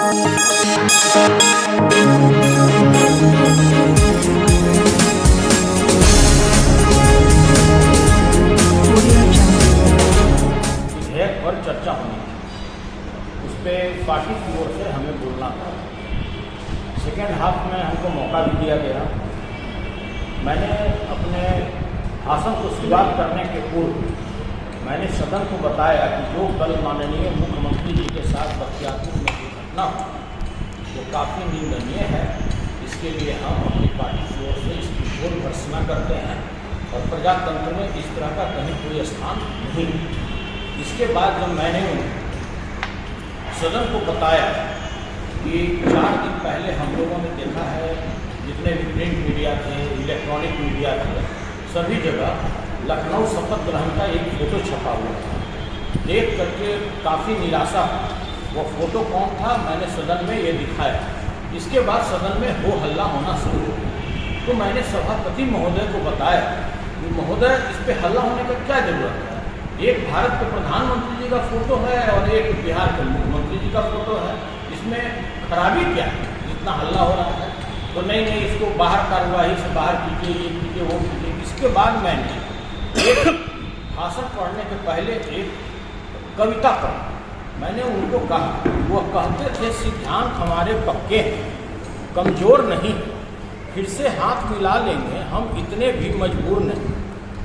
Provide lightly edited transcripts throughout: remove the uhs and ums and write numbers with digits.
विधेयक पर चर्चा होनी थी, उस पर पार्टी की ओर से हमें बोलना था। सेकेंड हाफ में हमको मौका भी दिया गया। मैंने अपने भाषण को शुरुआत करने के पूर्व मैंने सदन को बताया कि जो कल माननीय मुख्यमंत्री जी के साथ बख्तियारपुर में जो घटना हुई वो काफ़ी निंदनीय है। इसके लिए हम अपनी पार्टी की ओर से इसकी घोर भर्त्सना करते हैं और प्रजातंत्र में इस तरह का कहीं कोई स्थान नहीं। इसके बाद जब मैंने सदन को बताया कि 4 दिन पहले हम लोगों ने देखा है जितने भी प्रिंट मीडिया थे, इलेक्ट्रॉनिक मीडिया थे, सभी जगह लखनऊ शपथ ग्रहण का एक फ़ोटो छपा हुआ था। देख करके काफ़ी निराशा। वो फ़ोटो कौन था मैंने सदन में ये दिखाया। इसके बाद सदन में हो हल्ला होना शुरू हो गया। तो मैंने सभापति महोदय को बताया कि महोदय इस पर हल्ला होने का क्या ज़रूरत है। एक भारत के प्रधानमंत्री जी का फ़ोटो है और एक बिहार के मुख्यमंत्री जी का फ़ोटो है, इसमें खराबी क्या है जितना हल्ला हो रहा है। तो नहीं इसको बाहर कार्यवाही से बाहर कीजिए, ये कीजिए, वो कीजिए। इसके बाद मैंने एक भाषण पढ़ने के पहले एक कविता पढ़ी। मैंने उनको कहा, वो कहते थे सिद्धांत हमारे पक्के हैं, कमज़ोर नहीं, फिर से हाथ मिला लेंगे हम इतने भी मजबूर नहीं।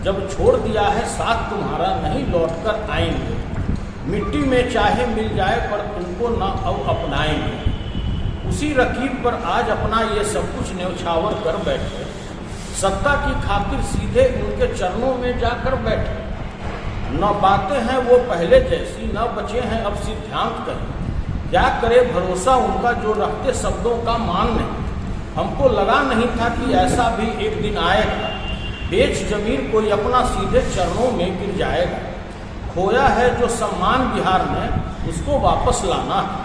जब छोड़ दिया है साथ तुम्हारा नहीं लौट कर आएंगे, मिट्टी में चाहे मिल जाए पर तुमको न अब अपनाएंगे। उसी रकीब पर आज अपना ये सब कुछ न्यौछावर कर बैठे, सत्ता की खातिर सीधे उनके चरणों में जाकर बैठे। न बातें हैं वो पहले जैसी, न बचे हैं अब सिद्धांत कहीं। क्या करे भरोसा उनका जो रखते शब्दों का मान नहीं। हमको लगा नहीं था कि ऐसा भी एक दिन आएगा, बेच जमीन कोई अपना सीधे चरणों में गिर जाएगा। खोया है जो सम्मान बिहार में उसको वापस लाना है।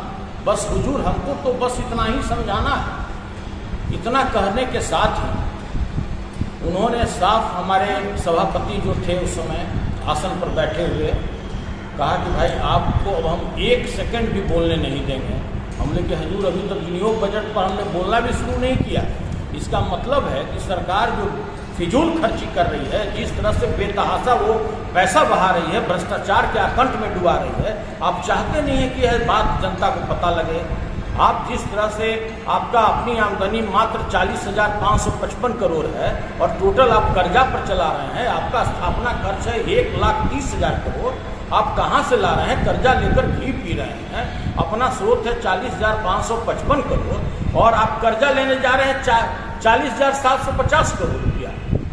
बस हुजूर हमको तो बस इतना ही समझाना है। इतना कहने के साथ ही उन्होंने साफ हमारे सभापति जो थे उस समय आसन पर बैठे हुए कहा कि भाई आपको अब हम 1 सेकंड भी बोलने नहीं देंगे। हमने कि हुजूर अभी तक विनियोग बजट पर हमने बोलना भी शुरू नहीं किया। इसका मतलब है कि सरकार जो फिजूल खर्ची कर रही है, जिस तरह से बेतहाशा वो पैसा बहा रही है, भ्रष्टाचार के आकंठ में डुबा रही है, आप चाहते नहीं है कि यह बात जनता को पता लगे। आप जिस तरह से आपका अपनी आमदनी मात्र 40,555 करोड़ है और टोटल आप कर्जा पर चला रहे हैं, आपका स्थापना खर्च है 1,30,000 करोड़। आप कहाँ से ला रहे हैं? कर्जा लेकर घी पी रहे हैं। अपना स्रोत है 40,555 करोड़ और आप कर्जा लेने जा रहे हैं 40,750 करोड़ रुपया।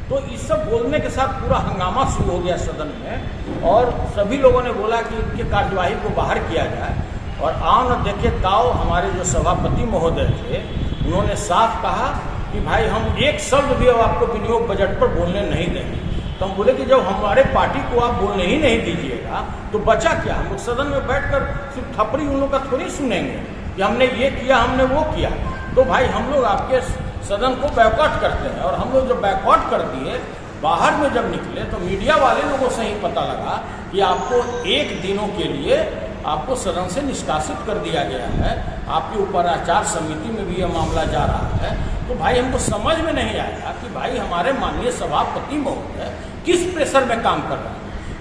तो इस सब बोलने के साथ पूरा हंगामा शुरू हो गया सदन में और सभी लोगों ने बोला कि इनकी कार्यवाही को बाहर किया जाए। और आओ न देखे ताओ हमारे जो सभापति महोदय थे उन्होंने साफ कहा कि भाई हम एक शब्द भी अब आपको विनियोग बजट पर बोलने नहीं देंगे। तो हम बोले कि जब हमारे पार्टी को आप बोलने ही नहीं दीजिएगा तो बचा क्या? हम लोग सदन में बैठकर सिर्फ थपड़ी उन लोग का थोड़ी सुनेंगे कि हमने ये किया, हमने वो किया। तो भाई हम लोग आपके सदन को बैकआउट करते हैं और हम लोग जब बैकआउट कर दिए, बाहर में जब निकले तो मीडिया वाले लोगों से ही पता लगा कि आपको 1 दिनों के लिए आपको सदन से निष्कासित कर दिया गया है। आपके ऊपर आचार समिति में भी यह मामला जा रहा है। तो भाई हमको समझ में नहीं आया कि भाई हमारे माननीय सभापति महोदय किस प्रेशर में काम कर रहे हैं।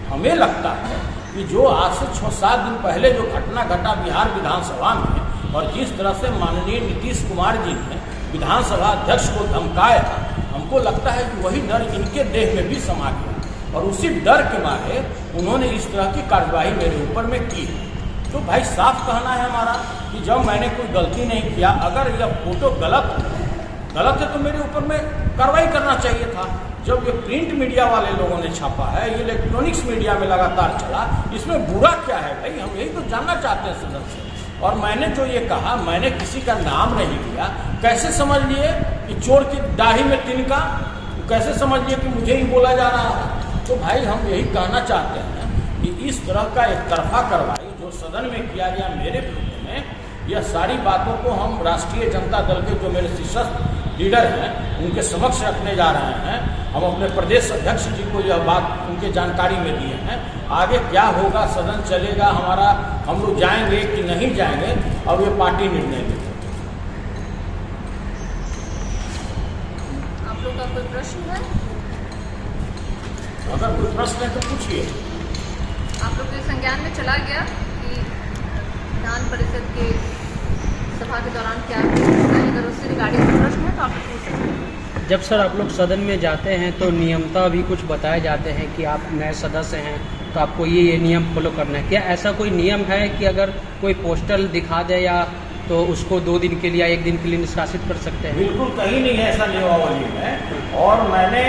हमें लगता है कि जो आज से 6-7 दिन पहले जो घटना घटा बिहार विधानसभा में और जिस तरह से माननीय नीतीश कुमार जी ने विधानसभा अध्यक्ष को धमकाया, हमको लगता है कि वही डर इनके देह में भी समा गया और उसी डर के मारे उन्होंने इस तरह की कार्यवाही मेरे ऊपर में की। तो भाई साफ कहना है हमारा कि जब मैंने कोई गलती नहीं किया, अगर यह फोटो गलत है तो मेरे ऊपर में कार्रवाई करना चाहिए था। जब ये प्रिंट मीडिया वाले लोगों ने छापा है, ये इलेक्ट्रॉनिक्स मीडिया में लगातार चला, इसमें बुरा क्या है भाई? हम यही तो जानना चाहते हैं सदन से। और मैंने जो ये कहा, मैंने किसी का नाम नहीं लिया। कैसे समझ लिए कि चोर की दाढ़ी में तिनका? कैसे समझ लिए कि मुझे ही बोला जा रहा है? तो भाई हम यही कहना चाहते हैं कि इस तरह का एक तरफा कार्रवाई जो सदन में किया गया मेरे विरुद्ध में, यह सारी बातों को हम राष्ट्रीय जनता दल के जो मेरे शीर्षस्थ लीडर हैं उनके समक्ष रखने जा रहे हैं। हम अपने प्रदेश अध्यक्ष जी को यह बात उनके जानकारी में दिए हैं आगे क्या होगा, सदन चलेगा हमारा, हम लोग जाएंगे कि नहीं जाएंगे, अब ये पार्टी निर्णय लेगी। आप लोग का कोई प्रश्न है? अगर कोई प्रश्न है तो पूछिए। आप लोग के संज्ञान में चला गया कि विधान परिषद के सभा के दौरान क्या अगर उससे रिगार्डिंग कोई प्रश्न है तो आप पूछ सकते हैं। जब सर आप लोग सदन में जाते हैं तो नियमता भी कुछ बताए जाते हैं कि आप नए सदस्य हैं तो आपको ये नियम फॉलो करना है। क्या ऐसा कोई नियम है कि अगर कोई पोस्टर दिखा दे या तो उसको 2 दिन के लिए या 1 दिन के लिए निष्कासित कर सकते हैं? बिल्कुल कहीं नहीं है ऐसा नियमावली में। और मैंने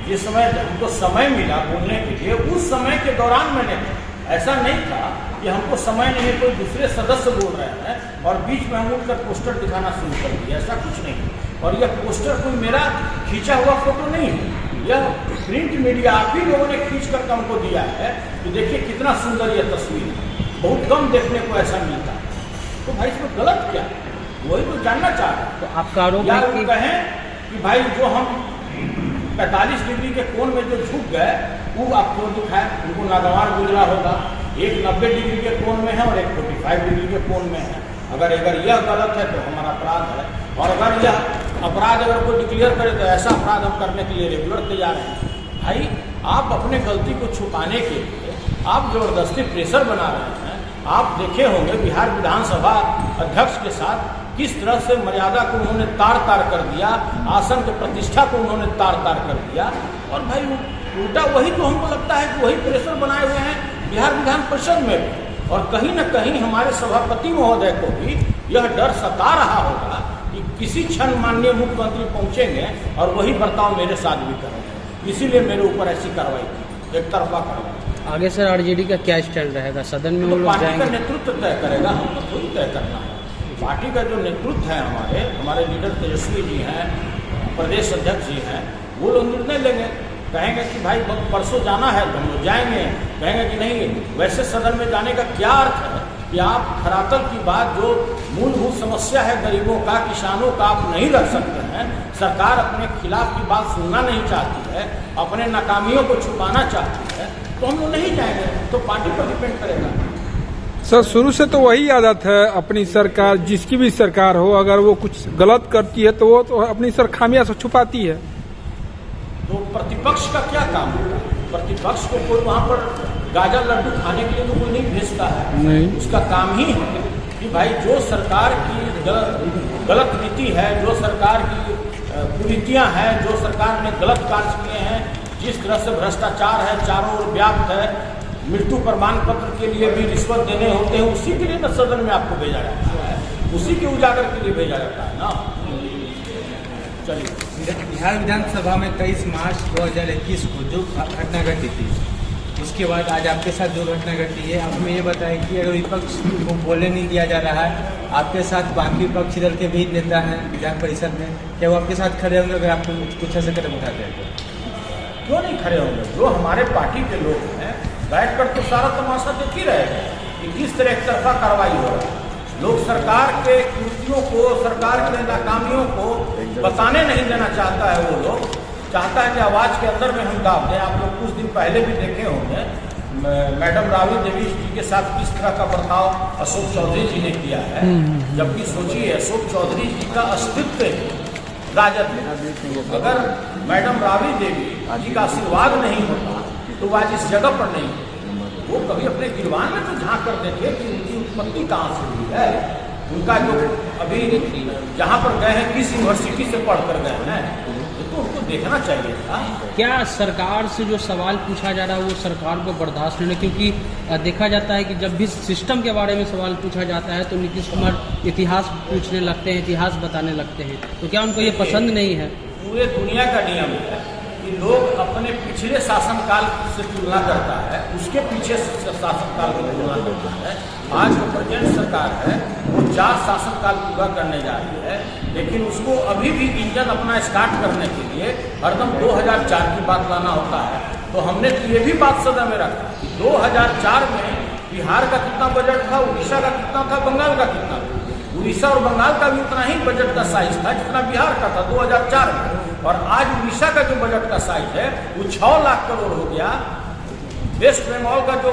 जिस समय हमको समय मिला बोलने के लिए, उस समय के दौरान मैंने, ऐसा नहीं था कि हमको समय नहीं है, कोई दूसरे सदस्य बोल रहे हैं और बीच में हम उठकर पोस्टर दिखाना शुरू कर दिया, ऐसा कुछ नहीं। और यह पोस्टर कोई मेरा खींचा हुआ फोटो नहीं है, यह प्रिंट मीडिया आप ही लोगों ने खींच कर हमको दिया है कि देखिए कितना सुंदर यह तस्वीर है, बहुत कम देखने को ऐसा मिलता है। तो भाई इसमें गलत क्या है, वही तो जानना चाह रहे हैं। तो आपका आरोप या है वो कि कहें कि भाई जो हम 45 डिग्री के कोण में जो झुक गए वो आपको दिखाए, उनको नागवार गुजरा होगा। एक 90 डिग्री के कोण में है और एक 45 डिग्री के कोण में है। अगर यह गलत है तो हमारा अपराध है, और अगर यह अपराध अगर कोई डिक्लेयर करे तो ऐसा अपराध हम करने के लिए रेगुलर तैयार हैं। भाई आप अपने गलती को छुपाने के लिए आप जबरदस्ती प्रेशर बना रहे हैं। आप देखे होंगे बिहार विधानसभा अध्यक्ष के साथ किस तरह से मर्यादा को उन्होंने तार तार कर दिया, आसन की प्रतिष्ठा को उन्होंने तार तार कर दिया। और भाई उल्टा वही तो हमको लगता है कि वही प्रेशर बनाए हुए हैं बिहार विधान परिषद में भी। और कहीं न कहीं हमारे सभापति महोदय को भी यह डर सता रहा होगा कि किसी क्षण माननीय मुख्यमंत्री पहुंचेंगे और वही बर्ताव मेरे साथ भी करेंगे, इसीलिए मेरे ऊपर ऐसी कार्रवाई की, एक तरफा कार्रवाई। आगे सर आरजेडी का क्या स्टैंड रहेगा? सदन में वो तो लोग पार्टी का जाएंगे? नेतृत्व तय करेगा, हमको थोड़ी तय करना है। पार्टी का जो नेतृत्व है, हमारे लीडर तेजस्वी जी हैं, प्रदेश अध्यक्ष जी हैं, वो लोग निर्णय लेंगे। कहेंगे कि भाई परसों जाना है तो हम लोग जाएंगे, कहेंगे कि नहीं। वैसे सदन में जाने का क्या अर्थ है कि आप धरातल की बात, जो मूलभूत समस्या है गरीबों का, किसानों का, आप नहीं रख सकते हैं। सरकार अपने खिलाफ की बात सुनना नहीं चाहती है, अपने नाकामियों को छुपाना चाहती है, तो हम लोग नहीं जाएंगे। तो पार्टी पर डिपेंड करेगा। सर शुरू से तो वही आदत है अपनी सरकार, जिसकी भी सरकार हो, अगर वो कुछ गलत करती है तो वो तो अपनी सर खामियां से छुपाती है। तो प्रतिपक्ष का क्या काम होगा? प्रतिपक्ष को कोई वहाँ पर गाजर लड्डू खाने के लिए तो कोई नहीं भेजता है। नहीं। उसका काम ही है कि भाई जो सरकार की गलत नीति है, जो सरकार की कुरीतियाँ हैं, जो सरकार ने गलत कार्य किए हैं, जिस तरह से भ्रष्टाचार है चारों ओर व्याप्त है, मृत्यु प्रमाण पत्र के लिए भी रिश्वत देने होते हैं, उसी के लिए ना सदन में आपको भेजा जाता है, उसी के उजागर के लिए भेजा जाता है ना। चलिए, बिहार विधानसभा में 23 मार्च 2021 को जो घटना घटी थी, उसके बाद आज आपके साथ जो घटना घटी है, आप हमें ये बताएं कि अगर विपक्ष को बोलने नहीं दिया जा रहा है, आपके साथ बाकी विपक्षी दल के भी नेता हैं विधान परिषद में, क्या वो आपके साथ खड़े होंगे अगर आप कुछ ऐसे कदम उठाते हैं तो? क्यों नहीं खड़े होंगे? जो हमारे पार्टी के लोग हैं बैठकर तो सारा तमाशा देख ही रहे हैं कि किस तरह एक तरफा कार्रवाई हो रहा है। लोग सरकार के कृतियों को, सरकार के नाकामियों को बताने नहीं देना चाहता है। वो लोग चाहता है कि आवाज़ के अंदर में हम दाब दें। आप लोग कुछ दिन पहले भी देखे होंगे मैडम राबड़ी देवी जी के साथ किस तरह का बर्ताव अशोक चौधरी जी ने किया है। जबकि सोचिए, अशोक चौधरी जी का अस्तित्व राजद में, अगर मैडम राबड़ी देवी जी का आशीर्वाद नहीं होता तो वो आज इस जगह पर नहीं। वो कभी अपने गिरवान में तो झांक कर देखे कि उनकी उत्पत्ति कहाँ से हुई है, उनका जो अभी जहाँ पर गए हैं किस यूनिवर्सिटी से पढ़ कर गए हैं, तो उनको देखना चाहिए था। क्या सरकार से जो सवाल पूछा जा रहा है वो सरकार को बर्दाश्त नहीं है? क्योंकि देखा जाता है कि जब भी सिस्टम के बारे में सवाल पूछा जाता है तो नीतीश कुमार इतिहास पूछने लगते हैं, इतिहास बताने लगते हैं, तो क्या उनको ये पसंद नहीं है? पूरे दुनिया का नियम है कि लोग अपने पिछले शासनकाल से तुलना करता है, उसके पीछे शासनकाल की तुलना करता है। आज जो प्रेजेंट सरकार है वो 4 शासनकाल पूरा करने जा रही है, लेकिन उसको अभी भी इंजन अपना स्टार्ट करने के लिए हरदम 2004 की बात लाना होता है। तो हमने तो ये भी बात सदन में रखा कि 2004 में बिहार का कितना बजट था, उड़ीसा का कितना था, बंगाल का कितना था। उड़ीसा और बंगाल का भी उतना ही बजट का साइज था जितना बिहार का था 2004 में। और आज उड़ीसा का जो बजट का साइज है वो 6 लाख करोड़ हो गया, वेस्ट बंगाल का जो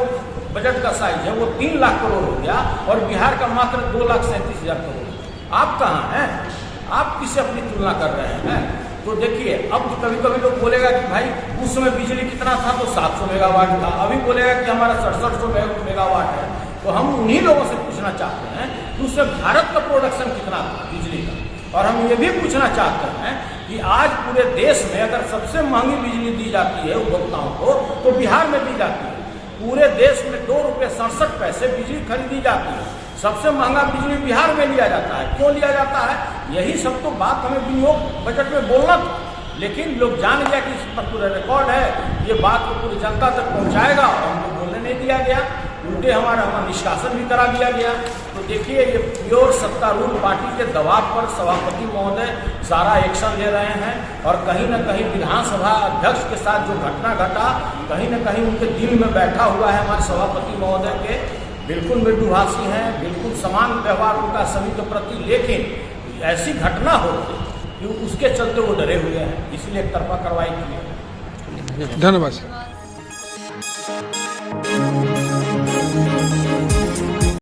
बजट का साइज है वो 3 लाख करोड़ हो गया और बिहार का मात्र 2,37,000 करोड़। आप कहाँ हैं? आप किससे अपनी तुलना कर रहे हैं? तो देखिए, अब कभी कभी लोग बोलेगा कि भाई उस समय बिजली कितना था, तो 700 मेगावाट था, अभी बोलेगा कि हमारा 6700 मेगावाट है। तो हम उन्हीं लोगों से पूछना चाहते हैं कि उससे भारत का प्रोडक्शन कितना था बिजली का। और हम ये भी पूछना चाहते हैं कि आज पूरे देश में अगर सबसे महंगी बिजली दी जाती है उपभोक्ताओं को, तो बिहार में दी जाती है। पूरे देश में 2 रुपये 67 पैसे बिजली खरीदी जाती है। सबसे महंगा बिजली बिहार में लिया जाता है। क्यों लिया जाता है? यही सब तो बात हमें विनियोग बजट में बोलना था, लेकिन लोग जान गया कि इस पर पूरा रिकॉर्ड है, ये बात को पूरी जनता तक पहुंचाएगा और हमको बोलने नहीं दिया गया, उल्टे हमारा निष्कासन भी करा दिया गया। तो देखिए, ये प्योर सत्तारूढ़ पार्टी के दबाव पर सभापति महोदय सारा एक्शन ले रहे हैं और कहीं न कहीं विधानसभा अध्यक्ष के साथ जो घटना घटा, कहीं न कहीं उनके दिल में बैठा हुआ है हमारे सभापति महोदय के। बिल्कुल मृदुभाषी हैं, बिल्कुल समान व्यवहार उनका सभी के प्रति, लेकिन ऐसी घटना हो कि उसके चलते वो डरे हुए हैं, इसलिए एक तरफा कार्रवाई की है। धन्यवाद।